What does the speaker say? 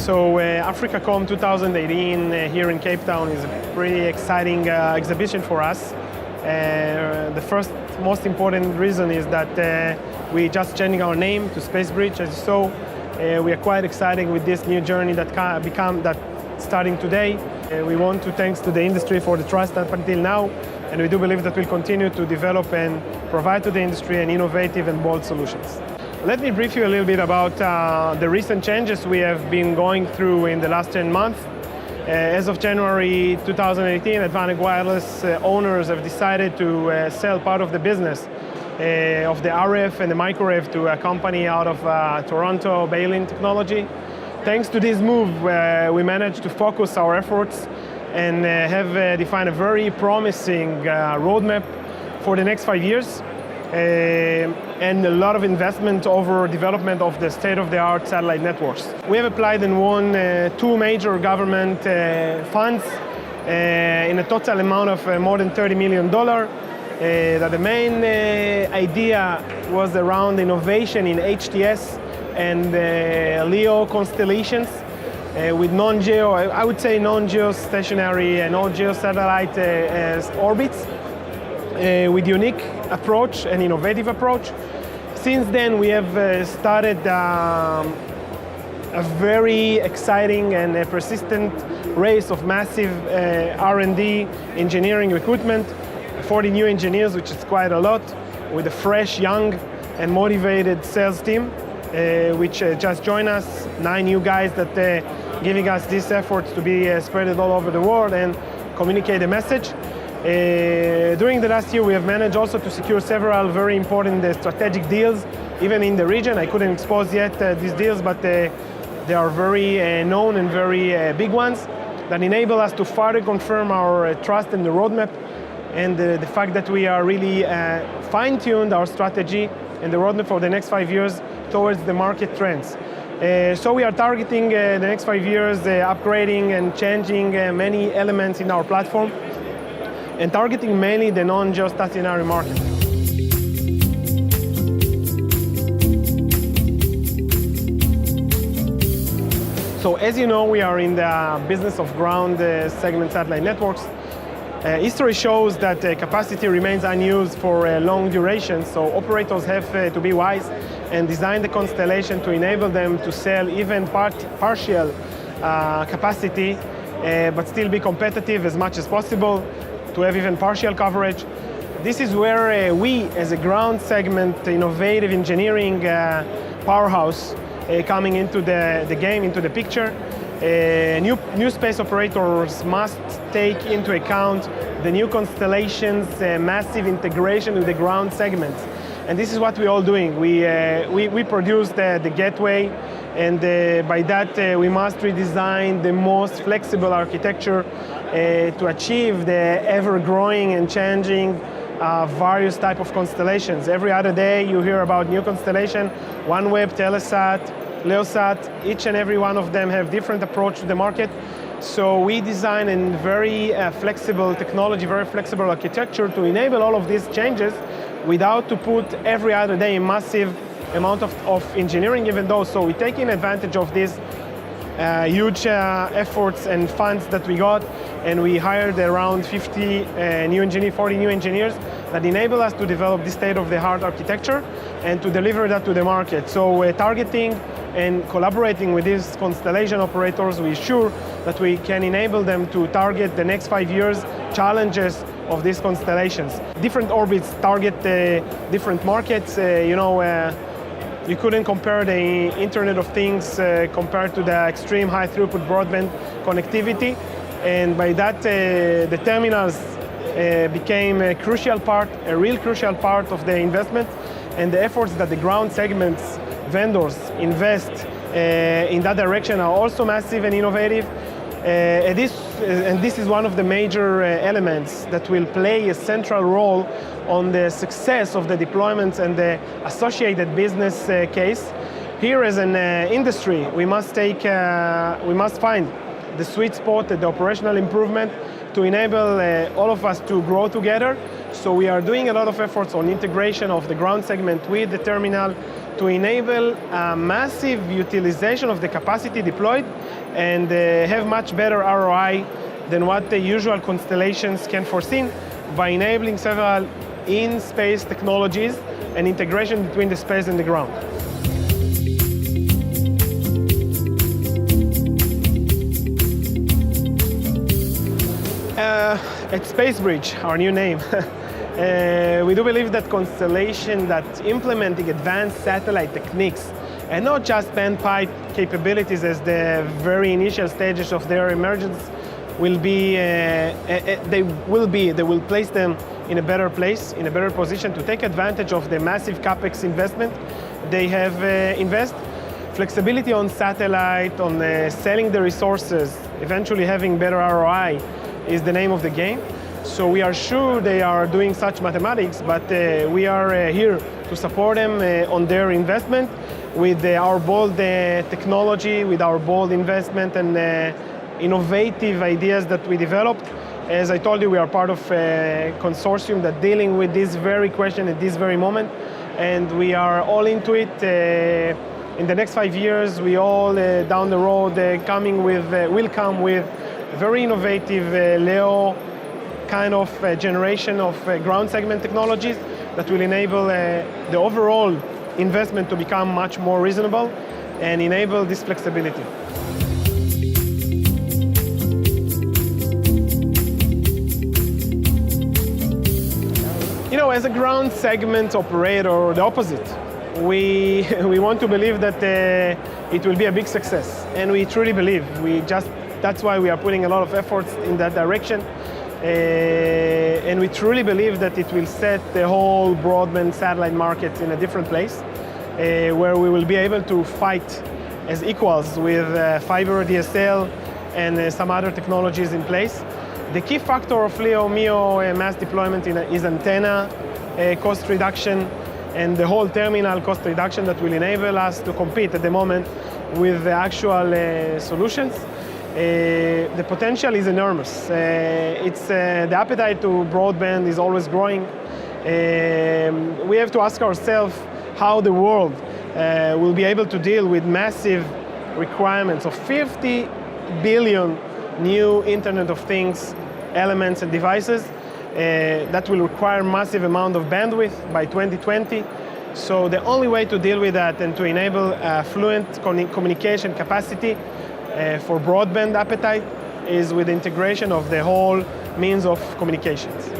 So AfricaCom 2018 here in Cape Town is a pretty exciting exhibition for us. The first most important reason is that we just changing our name to SpaceBridge. As you saw, we are quite excited with this new journey that starting today. We want to thanks to the industry for the trust up until now, and we do believe that we'll continue to develop and provide to the industry an innovative and bold solutions. Let me brief you a little bit about the recent changes we have been going through in the last 10 months. As of January 2018, Advantage Wireless owners have decided to sell part of the business of the RF and the microwave to a company out of Toronto, Bailin Technology. Thanks to this move, we managed to focus our efforts and have defined a very promising roadmap for the next 5 years. And a lot of investment over development of the state-of-the-art satellite networks. We have applied and won 2 major government funds in a total amount of more than $30 million. That the main idea was around innovation in HTS and MEO Constellations with non-geo, I would say non-geostationary and non-geosatellite orbits. With unique approach and innovative approach. Since then, we have started a very exciting and persistent race of massive R&D engineering recruitment, 40 new engineers, which is quite a lot, with a fresh, young, and motivated sales team, which just joined us, 9 new guys that giving us these efforts to be spread all over the world and communicate the message. During the last year, we have managed also to secure several very important strategic deals, even in the region. I couldn't expose yet these deals, but they are very known and very big ones that enable us to further confirm our trust in the roadmap and the fact that we are really fine-tuned our strategy and the roadmap for the next 5 years towards the market trends. So we are targeting the next 5 years, upgrading and changing many elements in our platform, and targeting mainly the non-geostationary market. So as you know, we are in the business of ground segment satellite networks. History shows that capacity remains unused for a long duration, so operators have to be wise and design the constellation to enable them to sell even partial capacity, but still be competitive as much as possible, to have even partial coverage. This is where we, as a ground segment, innovative engineering powerhouse, coming into the game, into the picture. New space operators must take into account the new constellations, massive integration with the ground segments. And this is what we're all doing. We produce the gateway, and by that we must redesign the most flexible architecture to achieve the ever-growing and changing various type of constellations. Every other day you hear about new constellation, OneWeb, Telesat, Leosat. Each and every one of them have different approach to the market. So we design a very flexible technology, very flexible architecture to enable all of these changes without to put every other day a massive amount of engineering, even though. So we're taking advantage of these huge efforts and funds that we got, and we hired around 40 new engineers that enable us to develop this state-of-the-art architecture and to deliver that to the market. So we're targeting and collaborating with these constellation operators. We ensure that we can enable them to target the next 5 years challenges of these constellations. Different orbits target different markets. You couldn't compare the Internet of Things compared to the extreme high throughput broadband connectivity. And by that, the terminals became a crucial part, a real crucial part of the investment, and the efforts that the ground segments vendors invest in that direction are also massive and innovative. And this is one of the major elements that will play a central role on the success of the deployments and the associated business case. Here as an industry, we must find the sweet spot, the operational improvement to enable all of us to grow together. So we are doing a lot of efforts on integration of the ground segment with the terminal to enable a massive utilization of the capacity deployed and have much better ROI than what the usual constellations can foresee by enabling several in-space technologies and integration between the space and the ground. At SpaceBridge, our new name, we do believe that constellations that implementing advanced satellite techniques and not just band pipe capabilities as the very initial stages of their emergence will be, they will place them in a better place, in a better position to take advantage of the massive CapEx investment they have invested. Flexibility on satellite, on selling the resources, eventually having better ROI is the name of the game. So we are sure they are doing such mathematics, but we are here to support them on their investment with our bold technology, with our bold investment and innovative ideas that we developed. As I told you, we are part of a consortium that dealing with this very question at this very moment, and we are all into it. In the next 5 years, we all down the road will come with very innovative LEO kind of generation of ground segment technologies that will enable the overall investment to become much more reasonable and enable this flexibility. You know, as a ground segment operator, the opposite. We want to believe that it will be a big success, and we truly believe. That's why we are putting a lot of efforts in that direction, and we truly believe that it will set the whole broadband satellite market in a different place, where we will be able to fight as equals with fiber DSL and some other technologies in place. The key factor of LEO MEO mass deployment is antenna cost reduction and the whole terminal cost reduction that will enable us to compete at the moment with the actual solutions. The potential is enormous. The appetite to broadband is always growing. We have to ask ourselves how the world will be able to deal with massive requirements of 50 billion new Internet of Things elements and devices that will require massive amount of bandwidth by 2020. So the only way to deal with that and to enable fluent communication capacity for broadband appetite is with integration of the whole means of communications.